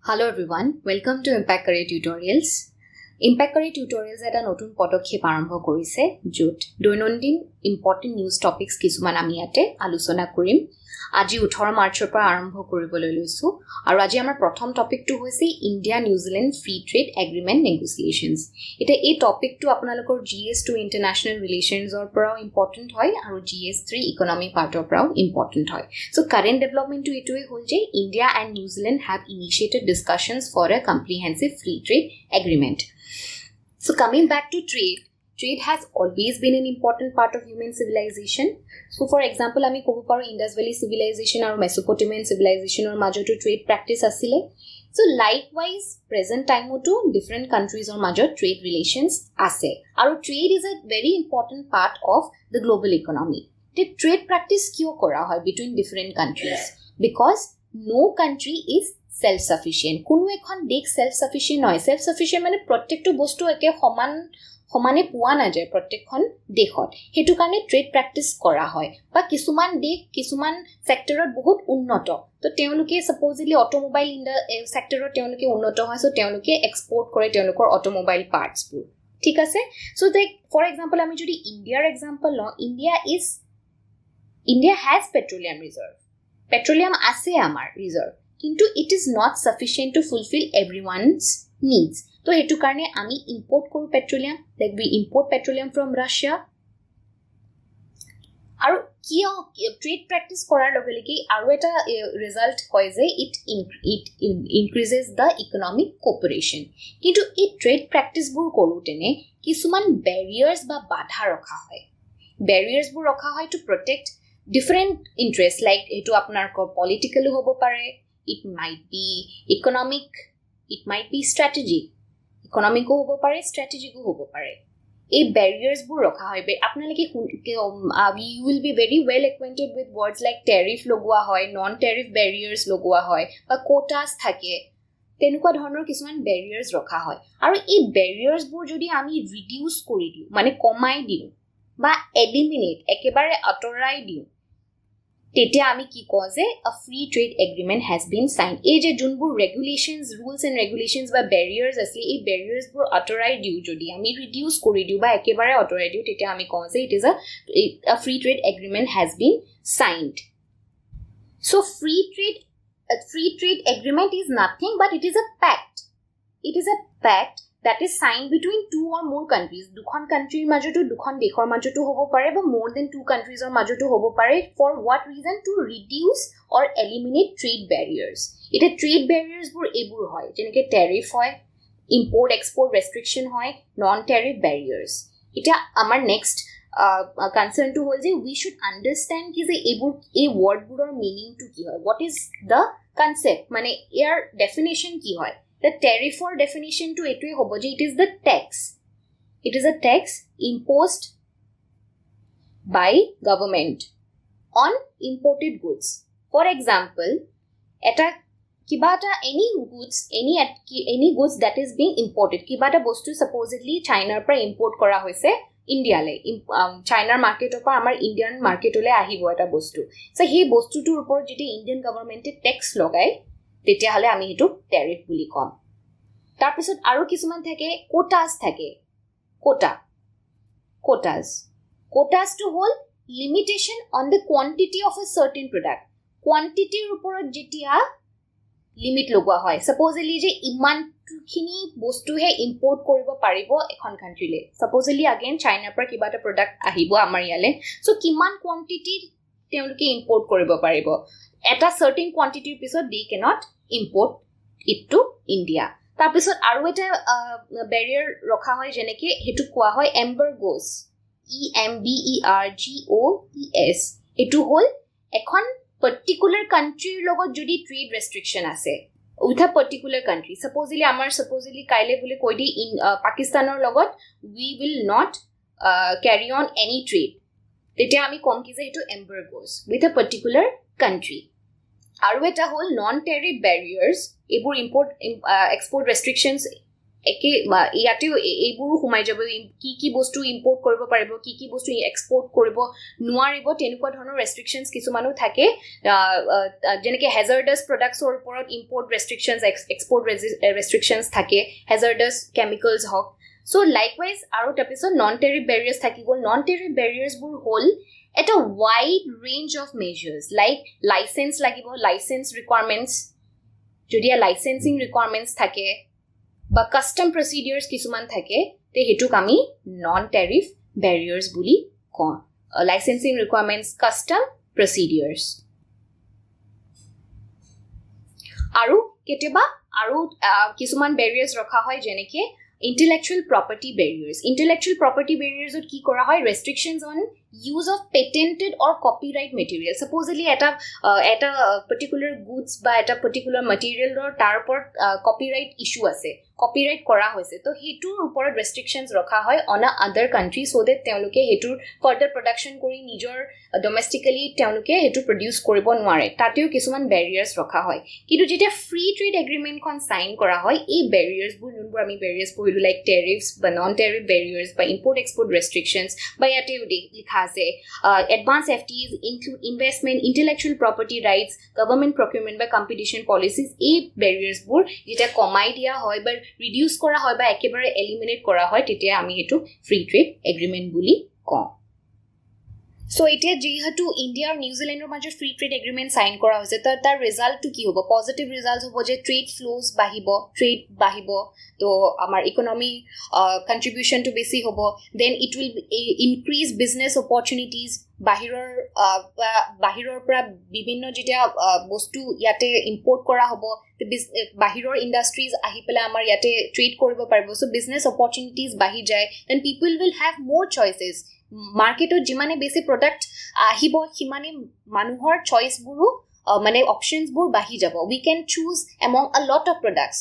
Hello everyone, welcome to Impact Career Tutorials. Impact Career Tutorials এটা নতুন পদক্ষেপ আৰম্ভ কৰিছে য'ত দৈনন্দিন ইম্পৰ্টেন্ট নিউজ টপিকস কিছুমান আমি ইয়াতে আলোচনা কৰিম। আজি 18 মাৰ্চৰ পৰা আৰম্ভ কৰিবলৈ লৈছো আৰু আজি আমাৰ প্ৰথম টপিকটো হৈছে India New Zealand free trade agreement negotiations. এটা এই টপিকটো আপোনালোকৰ GS2 ইন্টাৰনেশ্যনেল ৰিলেশনছৰ পৰাও ইম্পৰ্টেন্ট হয় আৰু GS3 ইকনমিক পাৰ্টৰ পৰাও ইম্পৰ্টেন্ট হয়। সো কাৰেন্ট ডেভেলপমেন্টটো এটোৱে হ'ল যে India and New Zealand have initiated discussions for a comprehensive free trade agreement. So coming back to trade has always been an important part of human civilization. So for example, আমি ক'ব পাৰো Indus Valley civilization আৰু Mesopotamian civilization or মাজতো trade practice আছিলে. So likewise, present time to different countries or major trade relations আছে. আৰু trade is a very important part of the global economy. The trade practice কিয় কৰা হয় between different countries? Because no country is self-sufficient. কোনো এখন দেশ self-sufficient নহয়. Self-sufficient মানে প্ৰত্যেকটো বস্তু একে সমানে পোৱা নাযায় প্ৰত্যেকখন দেশত। হেতু কাৰণে ট্ৰেড প্ৰেক্টিস কৰা হয় বা কিছুমান দেশ কিছুমান সেক্টৰত বহুত উন্নত তো তেওঁলোকে সাপোজলি অটোমোবাইল সেক্টৰত তেওঁলোকে উন্নত হয় সো তেওঁলোকে এক্সপোৰ্ট কৰে তেওঁলোকৰ অটোমোবাইল পাৰ্টস বোৰ ঠিক আছে। সো ফৰ এক্সাম্পল আমি যদি ইণ্ডিয়াৰ এক্সাম্পল লওঁ India has petroleum reserve petroleum আছে আমাৰ ৰিজাৰ্ভ কিন্তু it is not sufficient to fulfill everyone's needs. তো হেতু কাৰণে আমি ইম্পোৰ্ট কৰো petroleum like we import petroleum from Russia আৰু কিয় ট্ৰেড প্ৰেক্টিস কৰাৰ লগে লগে আৰু এটা ৰিজাল্ট হয় যে it increases the economic cooperation. কিন্তু এই ট্ৰেড প্ৰেক্টিস বোৰ কৰোতেনে কিছুমান ব্যাৰিয়াৰ্স বা বাধা ৰখা হয় বোৰ ৰখা হয় to protect different interests like এটো আপোনাৰ political হ'ব পাৰে, it might be economic, it might be strategic. Economic হ'ব পাৰে, strategic হ'ব পাৰে। এই barriers বোৰ ৰখা হয় আপোনালোকে you will be very well acquainted with words like tariff লগোৱা হয়, non tariff barriers লগোৱা হয় বা quotas থাকে তেনেকুৱা ধৰণৰ কিছুমান barriers ৰখা হয় আৰু এই barriers বোৰ যদি আমি reduce কৰি দিও মানে কমাই দিও বা eliminate একেবাৰে আঁতৰাই দিও তেতিয়া আমি কি কওঁ যে a free trade agreement has been signed. এই যে যোনবোৰ regulations rules and regulations বা barriers আছে এই barriers বোৰ আঁতৰাই দিও যদি আমি reduce কৰি দিও বা একেবাৰে আঁতৰাই দিও তেতিয়া আমি কওঁ যে it is a free trade agreement has been signed. So a free trade agreement is nothing but it is a pact. It is a pact that is signed between two or more countries. দুখন countryৰ মাজতো দুখন দেশৰ মাজতো হ'ব পাৰে বা more than two countries ৰ মাজতো হ'ব পাৰে for what reason? To reduce or eliminate trade barriers. এটা trade barriers বোৰ এইবোৰ হয় যেনেকৈ tariff হয়, import export restriction হয়, non tariff barriers. এটা আমাৰ next concern to হ'ল যে we should understand কি যে এই word বোৰৰ meaning to কি হয়, what is the concept মানে ইয়াৰ definition কি হয়। The tariff or definition to it is the tax. It is a tax imposed by government on imported goods. For example, any goods that is being imported. Kibata bostu supposedly China pra import kora hoise India le. China market or amar Indian market ole ahibo eta bostu. So he bostu to report jeti Indian government tax logai. তেতিয়া হলে আমি এটো tariff বুলি কম। তাৰ পিছত আৰু কিছুমান থাকে কোটাস থাকে quotas to hold limitation on the quantity of a certain product. quantity ওপৰত যেতিয়া লিমিট লগোৱা হয় সাপোজলি যে ইমানখিনি বস্তুহে ইম্পোৰ্ট কৰিব পাৰিব এখন কান্ট্ৰিলে সাপোজলি अगेन চাইনাৰ পৰা কিবা এটা প্ৰডাক্ট আহিব আমাৰ ইয়ালে সো কিমান কোয়ান্টিটি তেওঁলোকে ইম্পোৰ্ট কৰিব পাৰিব এটা certain quantity পিছত they cannot import it to India. তাৰ পিছত আৰু এটা barrier ৰখা হয় যেনেকৈ হেতু কোৱা হয় embargoes EMBERGOES এটো হল এখন particular country লগত যদি trade restriction আছে with a particular country supposedly কাইলে বুলি কৈ দি পাকিস্তানৰ লগত we will not carry on any trade তেতিয়া আমি কম কি যে এটো embargoes with a particular country. আৰু এটা হল non tariff barriers এইবোৰ import export restrictions একে ইয়াতেও এইবোৰো সোমাই যাব কি বস্তু ইম্পৰ্ট কৰিব পাৰিব কি বস্তু এক্সপৰ্ট কৰিব নোৱাৰিব তেনেকুৱা ধৰণৰ ৰেষ্ট্ৰিকশনছ কিছুমানো থাকে যেনেকে হেজাৰ্ডাছ প্ৰডাক্টছৰ ওপৰত ইম্পৰ্ট ৰেষ্ট্ৰিকশনছ এক্সপৰ্ট ৰেষ্ট্ৰিকশনছ থাকে হেজাৰ্ডাছ কেমিকেলছ হওক সো লাইকৱাইজ আৰু তাৰপিছত নন টেৰিফ বেৰিয়াৰ্ছ থাকি গ'ল নন টেৰিফ বেৰিয়াৰ্ছবোৰ হ'ল এটা wide range of measures like licence লাগিব লাইচেন্স ৰিকুৱাৰমেণ্টছ যদি লাইচেন্সিং ৰিকুৱাৰমেণ্টছ থাকে বা কাস্টম প্ৰচিডিউৰছ কিছুমান থাকে তে হেতুক আমি নন টেৰিফ বেৰিয়াৰ্ছ বুলি কওঁ লাইচেন্সিং ৰিকুৱাৰমেণ্টছ কাস্টম প্ৰচিডিউৰছ আৰু কেতিয়াবা আৰু কিছুমান বেৰিয়াৰ্ছ ৰখা হয় যেনেকে intellectual property barriers ot ki kora hoy restrictions on use of patented or copyright material supposedly eta particular goods ba eta particular material or tar upor copyright issue ase copyright kora hoise to hetur upor restrictions rakha hoy on a other country so that teoluke hetur further production kori nijor domestically teoluke hetu produce koribo nware tateo kisuman barriers rakha hoy kintu jetia free trade agreement kon sign kora hoy ei barriers bur nunbur ami barriers pohilu like tariffs ba non tariff barriers ba import export restrictions ba yate likha ase advance FTAs include investment intellectual property rights government procurement by competition policies ei barriers bur jetia komai dia hoy ba reduce kora hoy ba ekebare eliminate kora hoy tetia ami etu free trade agreement buli ko so etia jehetu India or New Zealand or major free trade agreement sign kora hoise tar result to ki hobo positive results hobo je trade flows bahibo to amar economy contribution to besi hobo then it will increase business opportunities bahiror pra bibhinno jetia bostu yate import kora hobo bahiror industries ahi pela amar yate trade koribo paribo so business opportunities bahi jay then people will have more choices market or jimane basic product ahibo himane manuhor choice buru mane options bur bahi jabo we can choose among a lot of products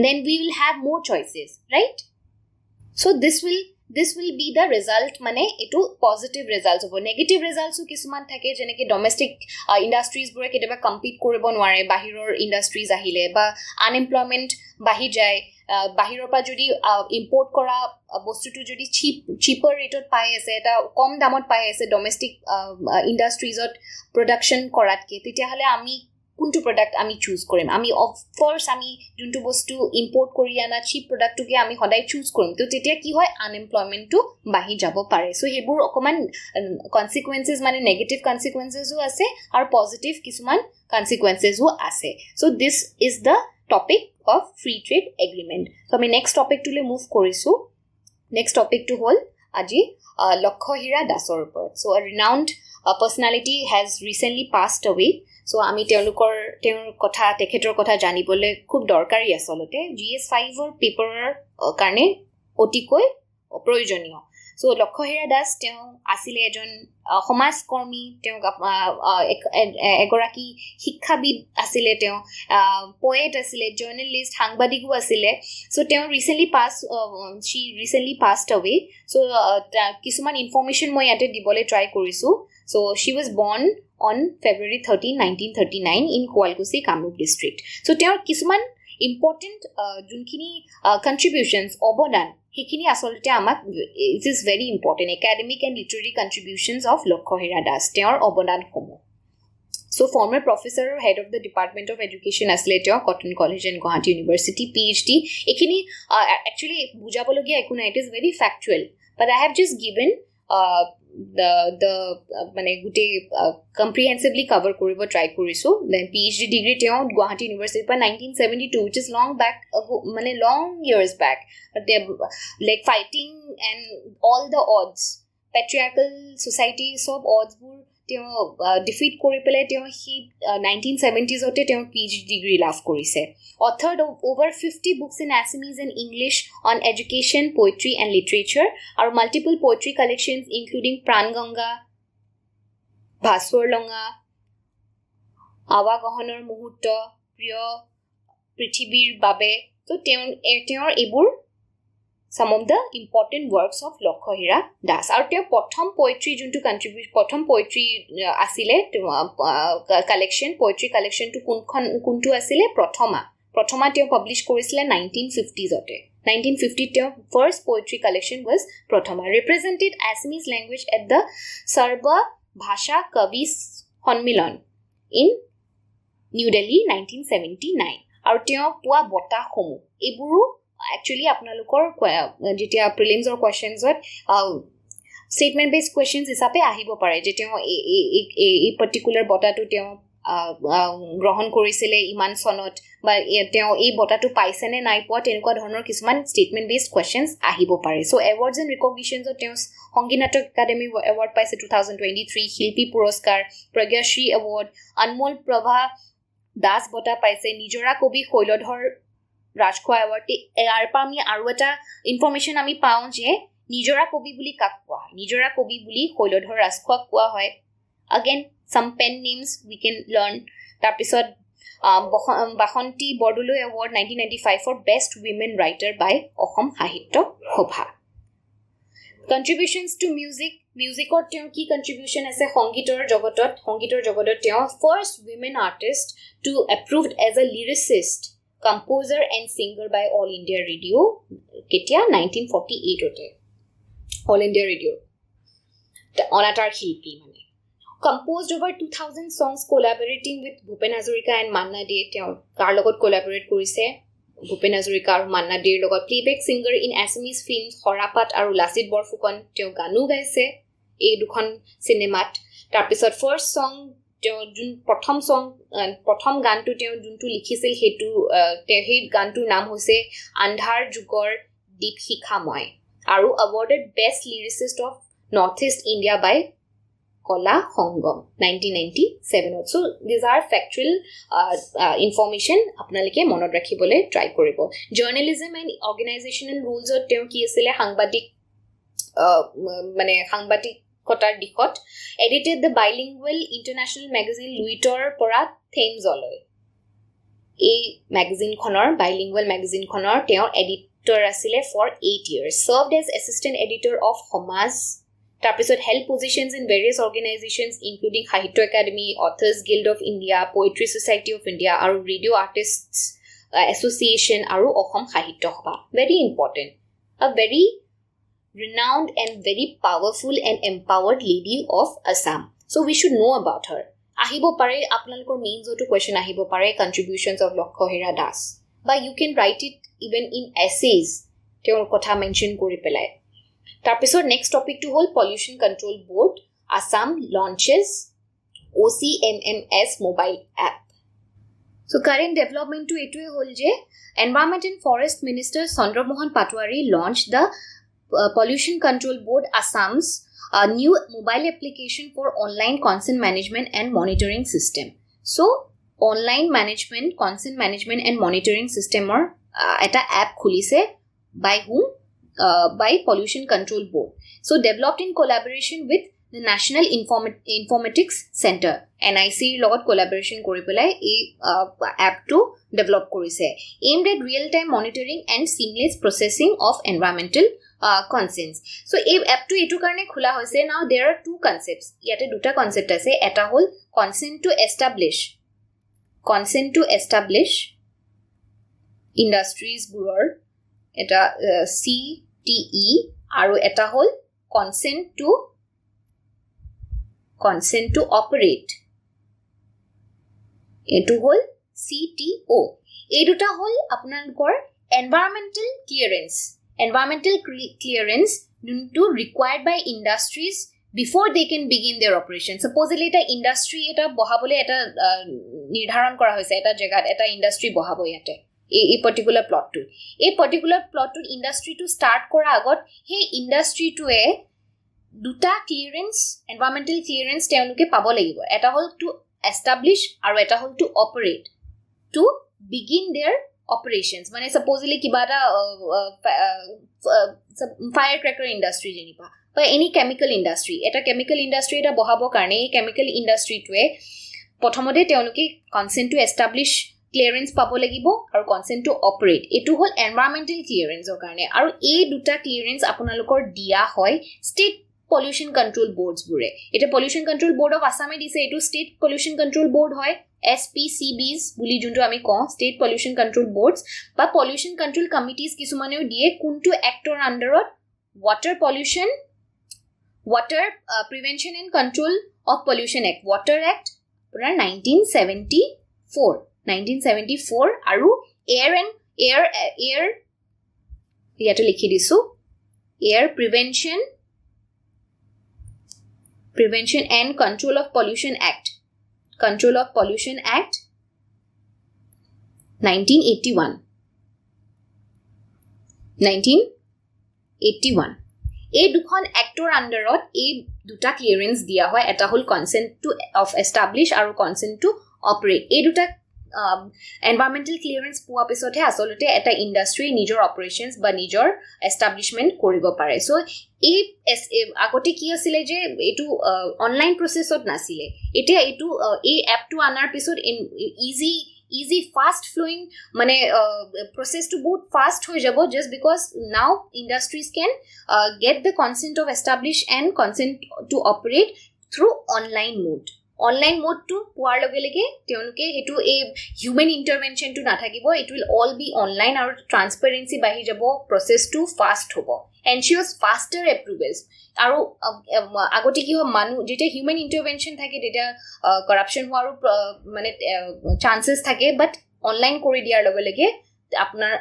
then we will have more choices right so this will be the result mane etu positive results hobo negative results o kisuman thake jeneke domestic industries bure keteba compete koribo nware bahiror industries ahile ba unemployment bahi jay bahiror pa jodi import kora bostu tu jodi cheaper rate ot pai ase eta kom damot pai ase domestic industries ot production korat ke tetia hale ami kuntu product ami choose korim ami of course ami juntu bostu import kori ana cheap product to ke ami hodai choose korim to tetia ki hoy unemployment to bahi jabo pare so hebur okoman consequences mane negative consequences o ase ar positive kisuman consequences o ase so this is the topic of free trade agreement so ami next topic to le move korisu next topic to hol aji Lakshahira dasor upor so a renowned personality has recently passed away so ami teolukor kotha tekhetor kotha janibole khub dorkari asolote GS5 or paper karne otikoi proyojoniyo so Lakshahira das teo asile ejon সমাজ কৰ্মী teo egoraki শিক্ষাবিদ asile teo poet asile journalist সাংবাদিকো asile so teo she recently passed away so kisuman information moi ate dibole try korisu so she was born on February 13 1939 in Kualkusi Kamrup district so teo kisuman important junkhini contributions obodan hekini asolte amak it is very important academic and literary contributions of Lakshahira das teor obodan homo so former professor or head of the Department of Education asile teo Cotton College and Guwahati University PhD ekini actually bujabologia ekuna it is very factual but I have just given the mane gute comprehensively cover koribo try korisu then PhD degree teo Guwahati University pa 1972 which is long back ago mane long years back but they like fighting and all the odds patriarchal society sob odds bur teo defeat kori pele teo he 1970s ote teo PhD degree lav korise authored over 50 books in Assamese and English on education poetry and literature or multiple poetry collections including Pranganga Bhaswarlonga Awagohanor Muhurto Priyo Prithibir Babe so teo ebur some of the important works of Lakshahira das আৰু তেওঁ প্ৰথম poetry juntu contribute প্ৰথম poetry asile collection poetry collection to kuntu asile prothoma প্ৰথমা তেওঁ publish কৰিছিলে 1950s অতে 1950 তেওঁ first poetry collection was prathama represented Assamese language at the Sarva Bhasha Kavi Sonmilan in New Delhi 1979 আৰু তেওঁ পোৱা বটা সমূহ এবোৰো actually আপোনালোকৰ যেতিয়া prelims or questions statement based questions হিচাপে আহিব পাৰে যে তেওঁ এই particular বটাটো তেওঁ গ্ৰহণ কৰিছিলে ইমান সনত বা তেওঁ এই বটাটো পাইছে নে নাই পোৱা তেনেকুৱা ধৰণৰ কিছুমান statement based questions আহিব পাৰে so awards and recognitions of তেওঁ সংগীত নাটক একাডেমি award পাইছে 2023 শিল্পী পুৰস্কাৰ প্ৰজ্ঞাশ্ৰী award অনমোল প্ৰভা দাস বটা পাইছে নিজৰা কবি শৈলধৰ ৰাজখোৱা award ইয়াৰ পৰা আমি আৰু এটা ইনফৰমেশন আমি পাওঁ যে নিজৰা কবি বুলি কাক কোৱা হয় নিজৰা কবি বুলি শৈলধৰ ৰাজখোৱাক কোৱা হয় again some pen names we can learn তাৰপিছত বাসন্তী Bordoloi award 1995 for best women writer by Assam সাহিত্য সভা contributions to music or তেওঁ কি contribution আছে সংগীতৰ জগতত তেওঁ first women artist to approved as a lyricist composer and singer by All India Radio কেতিয়া 1948 ওতে All India Radio অনাতাৰ শিল্পী মানে composed over 2000 songs collaborating with Bhupen Hazarika and Manna De তেওঁ কাৰ লগত collaborate কৰিছে Bhupen Hazarika আৰু Manna De লগত playback singer in Assamese films Horapat আৰু Lasit Borfukan তেওঁ গানো গাইছে এই দুখন সিনেমাত তাৰপিছত first song তেওঁ যোন প্ৰথম গানটো তেওঁ যোনটো লিখিছিল হেতু সেই গানটোৰ নাম হৈছে আন্ধাৰ যুগৰ দীপ শিখাময় আৰু awarded best lyricist of Northeast India by Kola Hongom 1997 so these are factual information আপোনালোকে মনত ৰাখিবলৈ ট্ৰাই কৰিব journalism and organizational rules of তেওঁ কি আছিল সাংবাদিকতাৰ দিশত edited the bilingual international magazine Luitor পৰা Thames লৈ এই magazine খনৰ bilingual magazine খনৰ তেওঁ editor আছিল for 8 years served as assistant editor of Homaz তাৰপিছত held positions in various organizations including Sahitya Academy, Authors Guild of India, Poetry Society of India আৰু Radio Artists Association আৰু অসম সাহিত্য সভা very important a very renowned and very powerful and empowered lady of Assam so we should know about her আহিব পাৰে আপোনালোকৰ main জটো question আহিব পাৰে contributions of Lakshahira Das বা you can write it even in essays তেওঁৰ কথা mention কৰি পেলাই তাৰপিছত next topic to whole pollution control board Assam launches OCMMS mobile app so current development to etwe hol je environment and forest minister Chandra Mohan Patwari launched the pollution control board Assam's new mobile application for online consent management and monitoring system so online management consent management and monitoring system or eta app khulise by whom by Pollution Control Board. So developed in collaboration with the National Informatics Center. NIC লগত collaboration কৰি পেলাই এই app to develop কৰিছে. Aimed at real-time monitoring and seamless processing of environmental consents. So এই app to এইটো কাৰণে খোলা হৈছে. Now there are two concepts. ইয়াতে দুটা concept আছে. এটা হ'ল consent to establish industries বোৰৰ এটা CTE আৰু এটা হ'ল consent to operate এটো হ'ল CTO এই দুটা হ'ল আপোনালোকৰ environmental clearance to required by industries before they can begin their operation supposedly এটা industry এটা বহাবলে এটা নিৰ্ধাৰণ কৰা হৈছে এটা জায়গাত এটা industry বহাব ইয়াতে এই particular plot to industry to start কৰা আগত সেই industry to এ দুটা clearance environmental clearance তেওঁলোকে পাব লাগিব এটা হ'ল to establish আৰু এটা হ'ল to operate to begin their operations মানে supposedly কিবা এটা firecracker industry যেনিবা বা any chemical industry এটা chemical industry এটা বহাব কাৰণে এই chemical industry to এ প্ৰথমতে তেওঁলোকে consent to establish clearance পাব লাগিব আৰু consent to operate এটো হ'ল environmental clearance ৰ কাৰণে আৰু এই দুটা clearance আপোনালোকৰ দিয়া হয় state pollution control boards বুৰে এটা pollution control board of Assam দিছে এটো state pollution control board হয় SPCBs বুলি যোনটো আমি কওঁ ষ্টেট পলিউশ্যন কণ্ট্ৰোল বৰ্ডছ বা পলিউশ্যন কণ্ট্ৰোল কমিটিজ কিছুমানেও দিয়ে কোনটো এক্টৰ আণ্ডাৰত water pollution water prevention and control of pollution act water act 1974 আৰু air ইয়াতে লিখি দিছো air prevention and control of pollution act 1981 এই দুখন এক্টৰ আণ্ডাৰত এই দুটা ক্লিয়াৰেন্স দিয়া হয় এটা হল কনসেন্ট টু অফ এস্টাবলিশ আৰু কনসেন্ট টু অপাৰেট এই দুটা এনভাইৰনমেন্টাল ক্লিয়াৰেন্স পোৱা পিছতহে আসলতে এটা ইন্ডাষ্ট্ৰি নিজৰ অপাৰেশনস বা নিজৰ এস্টাবলিশমেন্ট কৰিব পাৰে সো এই আগতে কি আছিল যে এটো অনলাইন প্ৰসেছত নাছিলে এতিয়া এটো এই এপটো আনাৰ পিছত easy fast flowing mane process to both fast hoy jabo just because now industries can get the consent of establish and consent to operate through online mode to poar loge lege teonuke hetu a human intervention to na thakibo it will all be online or transparency bahi jabo process to fast hobo ensures faster approvals আৰু আগতে কি হয় মানুহ যেটা human ইন্টাৰভেনশন থাকে যেটা কৰাপশন হোৱাৰ মানে চান্সেস থাকে বাট অনলাইন কৰি দিয়াৰ লগে লগে আপোনাৰ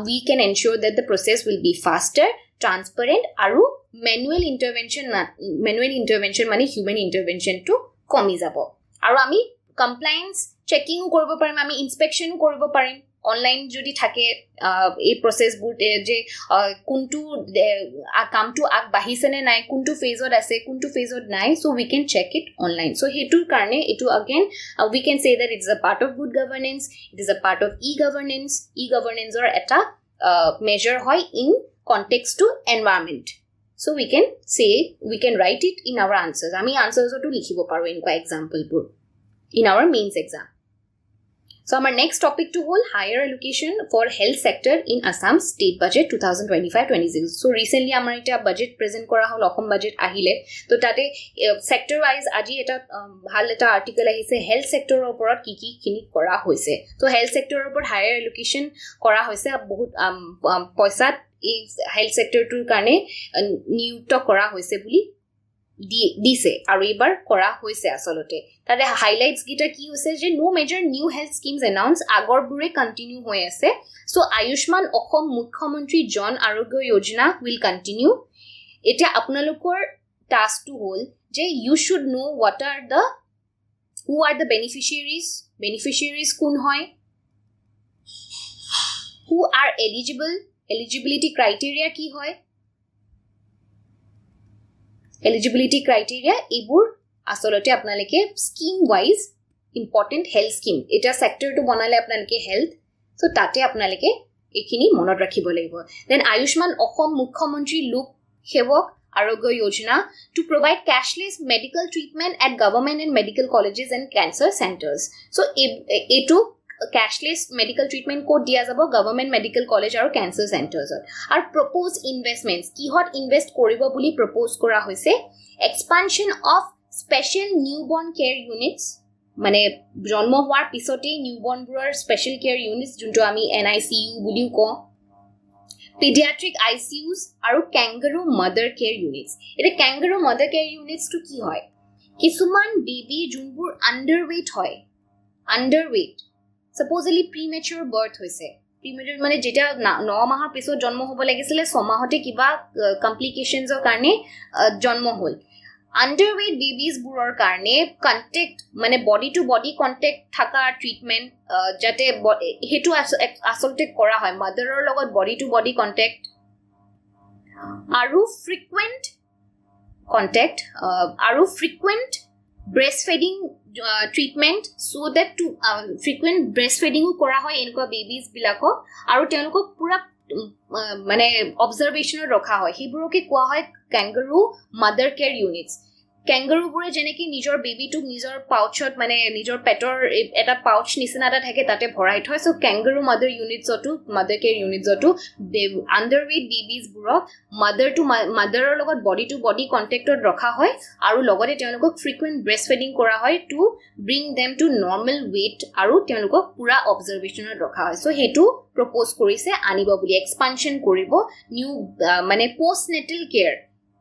we can ensure that the process will be faster transparent আৰু manual intervention মানে human intervention to কমি যাব আৰু আমি compliance checking কৰিব পাৰিম আমি inspection কৰিব পাৰিম অনলাইন যদি থাকে এই প্ৰসেস বুট যে কোনটো কামটো আগ বাহিছেনে নাই কোনটো ফেজত আছে কোনটো ফেজত নাই so we can check it online so হেতুৰ কাৰণে এটো again we can say that it is a part of good governance it is a part of e-governance or eta measure hoy in context to environment so we can write it in our answers ami answers to likhibo paro in example pur in our mains exam. So our next topic to hold higher allocation for health sector in Assam State Budget 2025-26. So recently amar eta budget present kora hol Assam budget ahile to tate sector wise aji eta bhal eta article ahise health sector oporot ki khini kora hoise so health sector opor higher allocation kora hoise bahut paisa ei health sector tur karone niyukto kora hoise buli দিছে আৰু এবাৰ কৰা হৈছে আসলতে তাতে highlights গিটা কি হৈছে যে no major new health schemes announce আগৰবোৰে কন্টিনিউ হৈ আছে সো আয়ুষ্মান অসম মুখ্যমন্ত্ৰী জন আৰোগ্য যোজনা উইল কন্টিনিউ এটা আপোনালোকৰ টাস্কটো হল যে you should know what are the who are the beneficiaries কোন হয় হু আৰ এলিজিবিলিটি ক্ৰাইটেৰিয়া কি হয় eligibility criteria ebur asolate apnaleke scheme wise important health scheme eta sector to banale apnaleke health so tate apnaleke ekhini monot rakhibo lagibo then ayushman okhom mukhyamantri lok sewak arogya yojana to provide cashless medical treatment at government and medical colleges and cancer centers so etu cashless medical treatment code dia jabo government medical college aru cancer centers ar proposed investments ki hot invest koribo buli propose kora hoise expansion of special newborn care units mane jonmo hoar pisote newborn buror special care units junto ami NICU buliu ko pediatric ICUs aru kangaroo mother care units eta kangaroo mother care units to ki hoy kisuman baby junbur underweight supposedly premature birth hoise premature mane jeta 9 mahar pisot jonmo hobo lagisile 6 mahote kiba complications or karne jonmo hol underweight babies buror karne contact mane body to body contact thaka treatment jate hetu asolte kora hoy mother or logot body to body contact aru frequent contact aru frequent breastfeeding treatment so that to frequent breastfeeding kora hoy enko babies bilako aru teloko pura mane observation rakha hoy hiburoke koa hoy kangaroo mother care units Kangaroo bure jeneki nijor baby to nijor pouchot mane nijor petor eta pouch nisina ta thake tate bhorai thoi so kangaroo mother units otu mother care units otu underweight babies burok mother to mother or logot body to body contact ot rakha hoy aru logote teolokok frequent breastfeeding kora hoy to bring them to normal weight aru teolokok pura observation ot rakha hoy so hetu propose korise anibo buli expansion koribo new mane postnatal care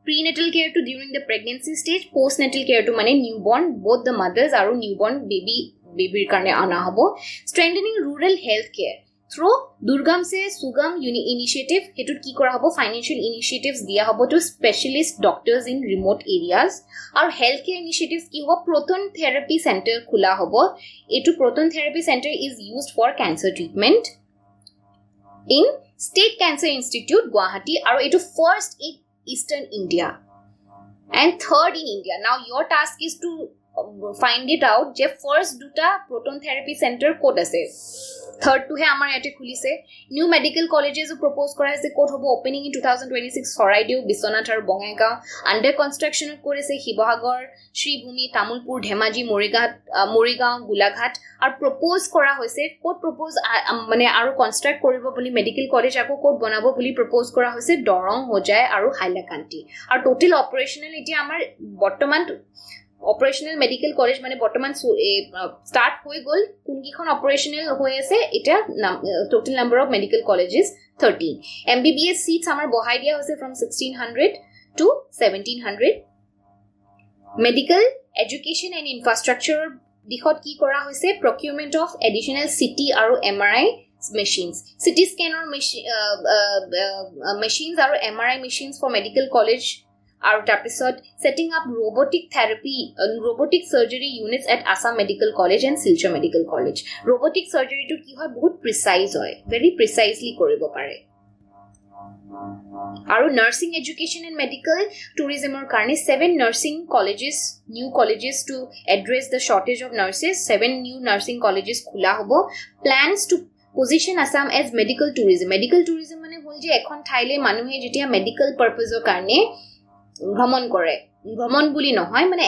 prenatal care to during the pregnancy stage postnatal care to mane newborn both the mothers aru newborn baby karne ana hobo strengthening rural health care through durgam se sugam initiative hetut ki kora hobo financial initiatives dia hobo to specialist doctors in remote areas aru healthcare initiatives ki hobo proton therapy center khula hobo etu proton therapy center is used for cancer treatment in State Cancer Institute Guwahati aru etu first in Eastern India and third in India. Now your task is to find it out je first duta proton therapy center kot ase third to he amar ate khulise new medical colleges propose kora ase kot hobo opening in 2026 Soraideu Biswanath aru Bongaigaon under construction korise Hibahagor Shribhumi Tamulpur Dhemaji Morigaon Gulaghat aru propose kora hoise kot propose mane aru construct koribo boli medical college ako kot banabo boli propose kora hoise Dorong Hojai aru Hailakandi aru total operational eti amar bortoman operational medical college mane bortoman start hoy gol kungikhon operational hoy ase eta total number of medical colleges 13 MBBS seats amar bohai dia hoise from 1600 to 1700 medical education and infrastructure dikhot ki kora hoise procurement of additional CT aru MRI machines CT scanner machines aru MRI machines for medical college aru tapisot setting up robotic surgery units at Assam Medical College and Silchar Medical College robotic surgery to ki hoy bahut precise hoy very precisely koribo pare aru nursing education and medical tourism or karne 7 nursing colleges new colleges to address the shortage of nurses 7 new nursing colleges khula hobo plans to position Assam as medical tourism mane hol je ekhon thaile manuhe jetia medical purpose or karne ভ্রমণ কৰে ভ্ৰমণ বুলি নহয় মানে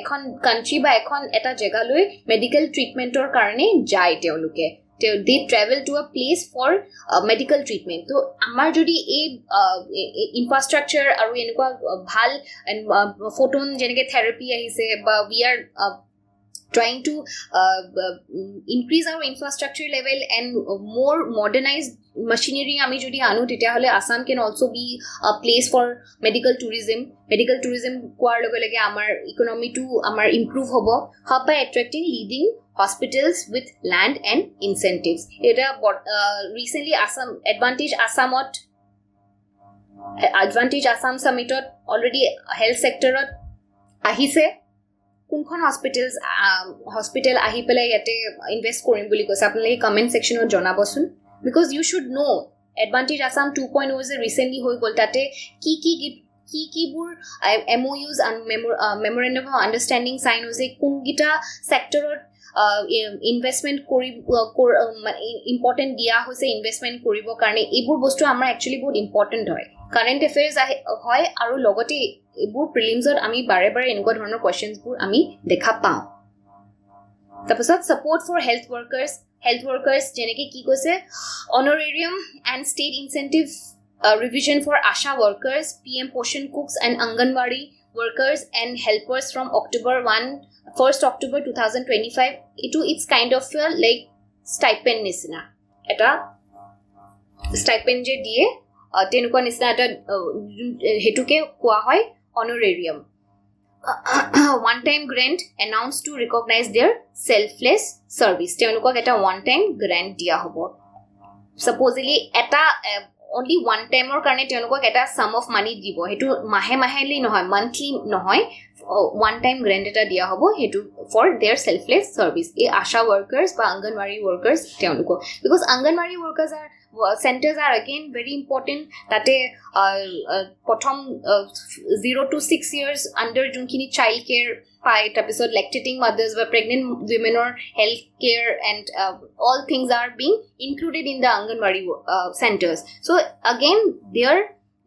এখন country বা এখন এটা জেগালৈ মেডিকেল ট্ৰিটমেন্টৰ কাৰণে যায় তেওঁলোকে they travel to a place for medical treatment তো আমাৰ যদি এই ইনফ্ৰাষ্ট্ৰাকচাৰ আৰু এনেকুৱা ভাল ফটোন যেনেকৈ থেৰাপি আহিছে বা we are trying to increase our infrastructure level and more modernized machinery ami jodi anu tetia hole Assam can also be a place for medical tourism kwar loge amar economy to amar improve hobo by attracting leading hospitals with land and incentives eta recently Advantage Assam summit already health sector ahise কোনখন hospital আহি পেলাই ইয়াতে invest কৰিম বুলি কৈছে আপোনালোকে comment সেকশনত জনাবচোন because you should know Advantage Assam 2.0 is recently হৈ গল তাতে কি বুৰ MOUs and memorandum of understanding sign হৈছে কোনগিটা সেক্টৰত ইনভেষ্টমেন্ট কৰি ইম্পৰ্টেন্ট দিয়া হৈছে ইনভেষ্টমেন্ট কৰিব কাৰণে এইবোৰ বস্তু আমাৰ একচুয়ালি বহুত ইম্পৰ্টেন্ট হয় কাৰেন্ট এফেয়াৰ্স হয় আৰু লগতে এবোৰ প্ৰিলিমছত আমি বাৰে বাৰে এনেকুৱা ধৰণৰ কোৱেশ্চনছ বোৰ আমি দেখা পাওঁ তাৰপিছত সাপোৰ্ট ফৰ হেল্থ ওয়াৰ্কাৰ্স যেনেকৈ কি কৈছে honorarium and state incentive revision for ASHA workers PM Poshan cooks and Anganwadi workers and helpers from first October 2025 it's kind of like stipend nisna eta stipend je die tenukwa nisna eta hetuke koa hoy honorarium one time grant announced to recognize their selfless service tenukwa eta one time grant dia hobo supposedly eta only one time or karne tenukok eta sum of money dibo hetu maheli nohoy monthly nohoy one time grant eta dia hobo hetu for their selfless service e asha workers ba anganwadi workers tenuko because anganwadi workers are centers are again very important tate prothom 0 to 6 years under junkhini child care pai episode lactating mothers or pregnant women or health care and all things are being included in the Anganwadi centers so again their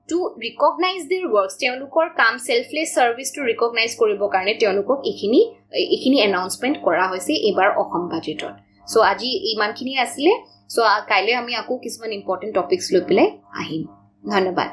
to recognize their works তেওঁলোকৰ কাম selfless service to recognize কৰিব কাৰণে তেওঁলোকক এখিনি announcement কৰা হৈছে এবাৰ অসম বাজেটত সো আজি ইমানখিনি আছিল সো কাইলৈ আমি আকৌ কিছুমান ইম্পৰ্টেন্ট টপিকস লৈ পেলাই আহিম ধন্যবাদ